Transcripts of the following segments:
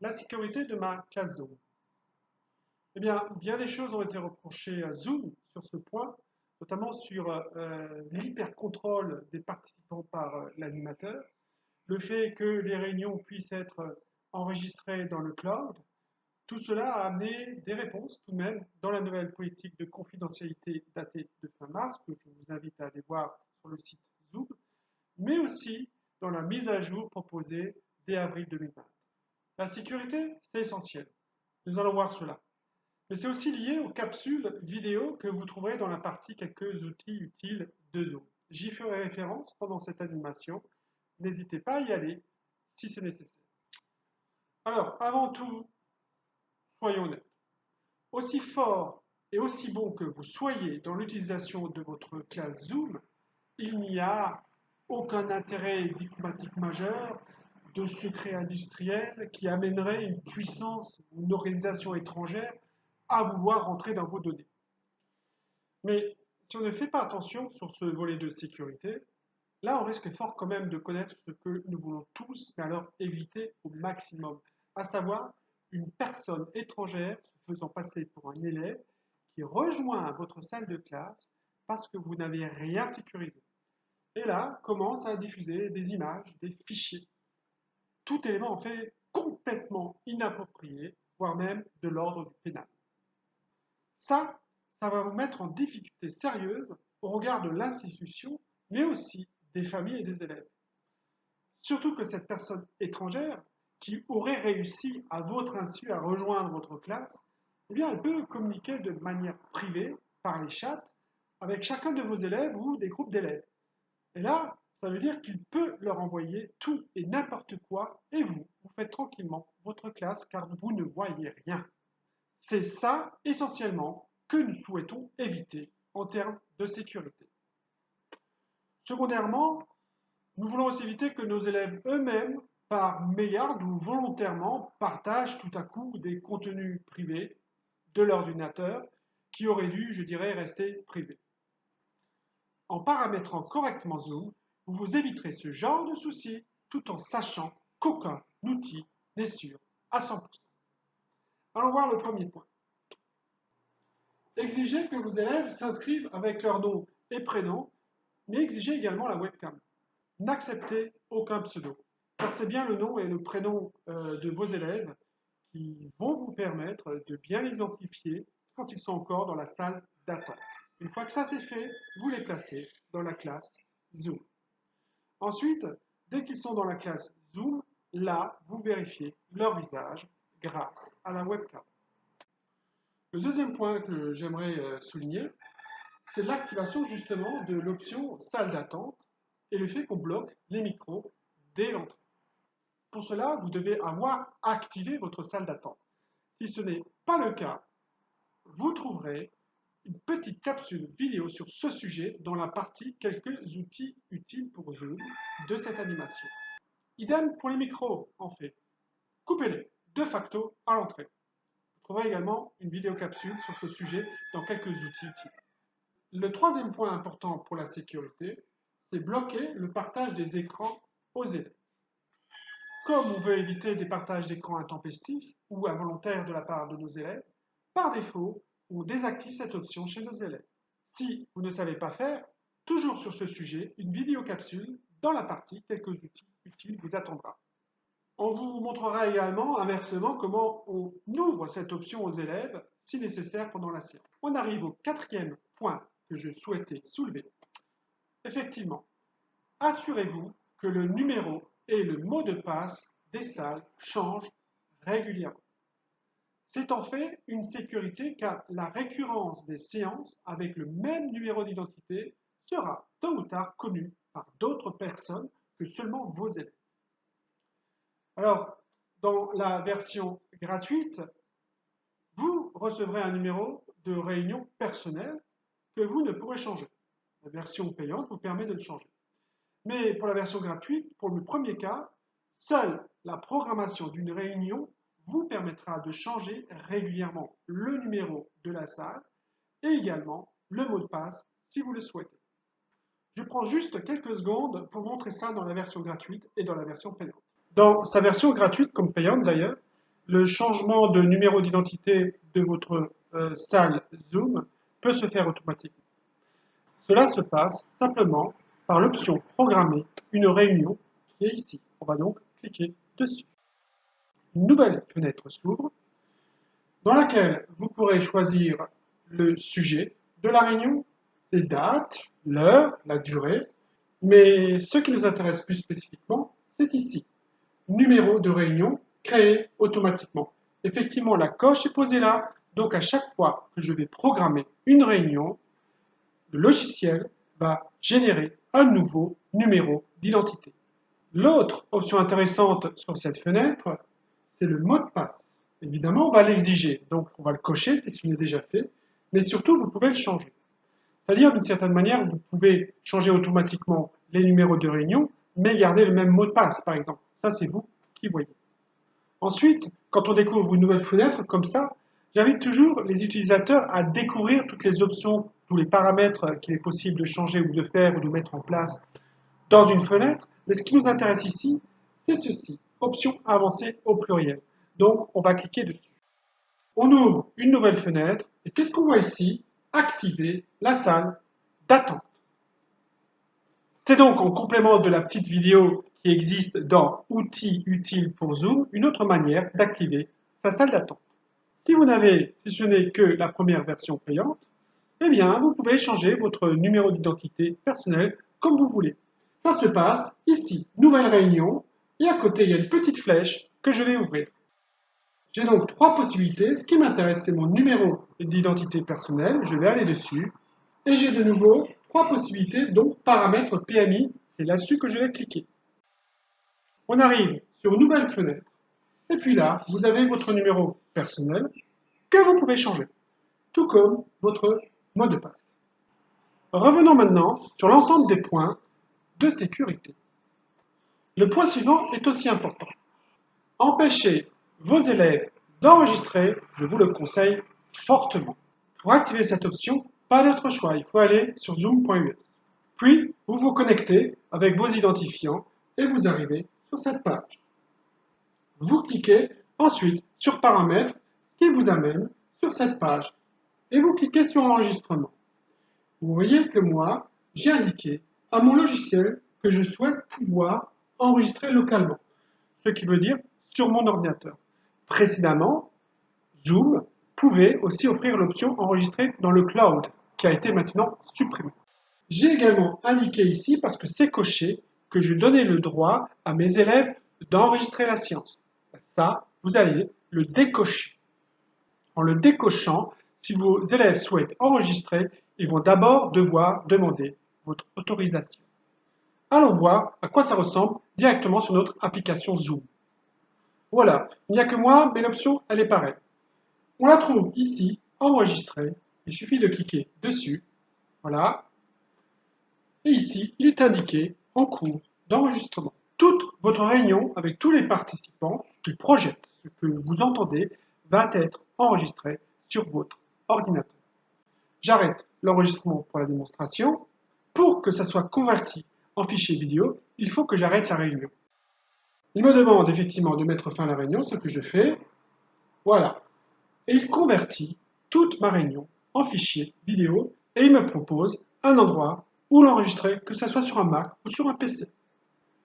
La sécurité de ma classe Zoom. Eh bien des choses ont été reprochées à Zoom sur ce point, notamment sur l'hypercontrôle des participants par l'animateur, le fait que les réunions puissent être enregistrées dans le cloud. Tout cela a amené des réponses tout de même dans la nouvelle politique de confidentialité datée de fin mars, que je vous invite à aller voir sur le site Zoom, mais aussi dans la mise à jour proposée dès avril 2020. La sécurité, c'est essentiel. Nous allons voir cela. Mais c'est aussi lié aux capsules vidéo que vous trouverez dans la partie quelques outils utiles de Zoom. J'y ferai référence pendant cette animation. N'hésitez pas à y aller si c'est nécessaire. Alors, avant tout, soyons honnêtes. Aussi fort et aussi bon que vous soyez dans l'utilisation de votre classe Zoom, il n'y a aucun intérêt diplomatique majeur de secret industriel qui amènerait une puissance ou une organisation étrangère à vouloir rentrer dans vos données. Mais si on ne fait pas attention sur ce volet de sécurité, là on risque fort quand même de connaître ce que nous voulons tous, mais alors éviter au maximum, à savoir une personne étrangère se faisant passer pour un élève qui rejoint votre salle de classe parce que vous n'avez rien sécurisé. Et là, commence à diffuser des images, des fichiers. Tout élément en fait complètement inapproprié, voire même de l'ordre du pénal. Ça va vous mettre en difficulté sérieuse au regard de l'institution, mais aussi des familles et des élèves. Surtout que cette personne étrangère, qui aurait réussi à votre insu à rejoindre votre classe, eh bien, elle peut communiquer de manière privée, par les chats, avec chacun de vos élèves ou des groupes d'élèves. Et là, ça veut dire qu'il peut leur envoyer tout et n'importe quoi, et vous faites tranquillement votre classe car vous ne voyez rien. C'est ça, essentiellement, que nous souhaitons éviter en termes de sécurité. Secondairement, nous voulons aussi éviter que nos élèves eux-mêmes, par mégarde ou volontairement, partagent tout à coup des contenus privés de l'ordinateur qui auraient dû, je dirais, rester privés. En paramétrant correctement Zoom, vous vous éviterez ce genre de soucis tout en sachant qu'aucun outil n'est sûr à 100%. Allons voir le premier point. Exigez que vos élèves s'inscrivent avec leur nom et prénom, mais exigez également la webcam. N'acceptez aucun pseudo, car c'est bien le nom et le prénom de vos élèves qui vont vous permettre de bien les identifier quand ils sont encore dans la salle d'attente. Une fois que ça c'est fait, vous les placez dans la classe Zoom. Ensuite, dès qu'ils sont dans la classe Zoom, là, vous vérifiez leur visage grâce à la webcam. Le deuxième point que j'aimerais souligner, c'est l'activation justement de l'option salle d'attente et le fait qu'on bloque les micros dès l'entrée. Pour cela, vous devez avoir activé votre salle d'attente. Si ce n'est pas le cas, vous trouverez une petite capsule vidéo sur ce sujet dans la partie quelques outils utiles pour Zoom de cette animation. Idem pour les micros, en fait. Coupez-les de facto à l'entrée. Vous trouverez également une vidéo capsule sur ce sujet dans quelques outils utiles. Le troisième point important pour la sécurité, c'est bloquer le partage des écrans aux élèves. Comme on veut éviter des partages d'écrans intempestifs ou involontaires de la part de nos élèves, par défaut, on désactive cette option chez nos élèves. Si vous ne savez pas faire, toujours sur ce sujet, une vidéo capsule dans la partie quelques outils utiles vous attendra. On vous montrera également inversement comment on ouvre cette option aux élèves si nécessaire pendant la séance. On arrive au quatrième point que je souhaitais soulever. Effectivement, assurez-vous que le numéro et le mot de passe des salles changent régulièrement. C'est en fait une sécurité car la récurrence des séances avec le même numéro d'identité sera tôt ou tard connue par d'autres personnes que seulement vos élèves. Alors, dans la version gratuite, vous recevrez un numéro de réunion personnelle que vous ne pourrez changer. La version payante vous permet de le changer. Mais pour la version gratuite, pour le premier cas, seule la programmation d'une réunion vous permettra de changer régulièrement le numéro de la salle et également le mot de passe si vous le souhaitez. Je prends juste quelques secondes pour montrer ça dans la version gratuite et dans la version payante. Dans sa version gratuite comme payante d'ailleurs, le changement de numéro d'identité de votre salle Zoom peut se faire automatiquement. Cela se passe simplement par l'option Programmer une réunion qui est ici. On va donc cliquer dessus. Une nouvelle fenêtre s'ouvre dans laquelle vous pourrez choisir le sujet de la réunion, les dates, l'heure, la durée, mais ce qui nous intéresse plus spécifiquement, c'est ici. Numéro de réunion créé automatiquement. Effectivement, la coche est posée là, donc à chaque fois que je vais programmer une réunion, le logiciel va générer un nouveau numéro d'identité. L'autre option intéressante sur cette fenêtre, c'est le mot de passe. Évidemment, on va l'exiger, donc on va le cocher, c'est ce qui est déjà fait, mais surtout, vous pouvez le changer. C'est-à-dire, d'une certaine manière, vous pouvez changer automatiquement les numéros de réunion, mais garder le même mot de passe, par exemple. Ça, c'est vous qui voyez. Ensuite, quand on découvre une nouvelle fenêtre comme ça, j'invite toujours les utilisateurs à découvrir toutes les options, tous les paramètres qu'il est possible de changer ou de faire ou de mettre en place dans une fenêtre. Mais ce qui nous intéresse ici, c'est ceci, option avancée au pluriel. Donc, on va cliquer dessus. On ouvre une nouvelle fenêtre et qu'est-ce qu'on voit ici? Activer la salle d'attente. C'est donc en complément de la petite vidéo qui existe dans Outils utiles pour Zoom, une autre manière d'activer sa salle d'attente. Si vous n'avez, si ce n'est que la première version payante, eh bien, vous pouvez changer votre numéro d'identité personnel comme vous voulez. Ça se passe ici, nouvelle réunion, et à côté, il y a une petite flèche que je vais ouvrir. J'ai donc trois possibilités. Ce qui m'intéresse, c'est mon numéro d'identité personnelle. Je vais aller dessus. Et j'ai de nouveau trois possibilités, donc paramètres PMI. C'est là-dessus que je vais cliquer. On arrive sur Nouvelle fenêtre. Et puis là, vous avez votre numéro personnel que vous pouvez changer, tout comme votre mot de passe. Revenons maintenant sur l'ensemble des points de sécurité. Le point suivant est aussi important. Empêcher vos élèves d'enregistrer, je vous le conseille fortement. Pour activer cette option, pas d'autre choix, il faut aller sur zoom.us. Puis, vous vous connectez avec vos identifiants et vous arrivez sur cette page. Vous cliquez ensuite sur Paramètres, ce qui vous amène sur cette page. Et vous cliquez sur Enregistrement. Vous voyez que moi, j'ai indiqué à mon logiciel que je souhaite pouvoir enregistrer localement, ce qui veut dire sur mon ordinateur. Précédemment, Zoom pouvait aussi offrir l'option enregistrer dans le cloud, qui a été maintenant supprimée. J'ai également indiqué ici, parce que c'est coché, que je donnais le droit à mes élèves d'enregistrer la séance. Ça, vous allez le décocher. En le décochant, si vos élèves souhaitent enregistrer, ils vont d'abord devoir demander votre autorisation. Allons voir à quoi ça ressemble directement sur notre application Zoom. Voilà, il n'y a que moi, mais l'option, elle est pareille. On la trouve ici, enregistrée. Il suffit de cliquer dessus. Voilà. Et ici, il est indiqué en cours d'enregistrement. Toute votre réunion avec tous les participants qui projettent ce que vous entendez va être enregistré sur votre ordinateur. J'arrête l'enregistrement pour la démonstration. Pour que ça soit converti en fichier vidéo, il faut que j'arrête la réunion. Il me demande effectivement de mettre fin à la réunion, ce que je fais. Voilà. Et il convertit toute ma réunion en fichier vidéo et il me propose un endroit où l'enregistrer, que ce soit sur un Mac ou sur un PC.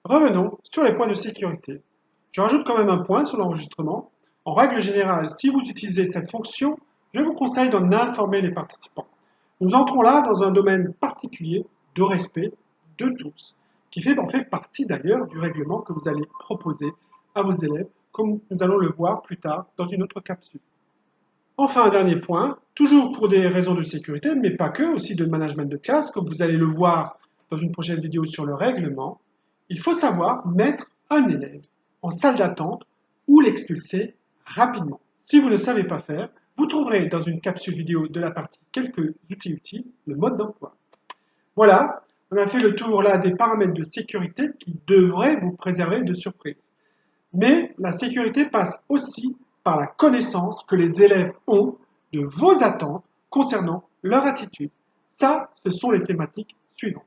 Revenons sur les points de sécurité. Je rajoute quand même un point sur l'enregistrement. En règle générale, si vous utilisez cette fonction, je vous conseille d'en informer les participants. Nous entrons là dans un domaine particulier de respect de tous, qui fait en fait partie d'ailleurs du règlement que vous allez proposer à vos élèves, comme nous allons le voir plus tard dans une autre capsule. Enfin, un dernier point, toujours pour des raisons de sécurité, mais pas que, aussi de management de classe, comme vous allez le voir dans une prochaine vidéo sur le règlement, il faut savoir mettre un élève en salle d'attente ou l'expulser rapidement. Si vous ne savez pas faire, vous trouverez dans une capsule vidéo de la partie quelques outils utiles le mode d'emploi. Voilà, on a fait le tour là des paramètres de sécurité qui devraient vous préserver de surprises. Mais la sécurité passe aussi par la connaissance que les élèves ont de vos attentes concernant leur attitude. Ça, ce sont les thématiques suivantes.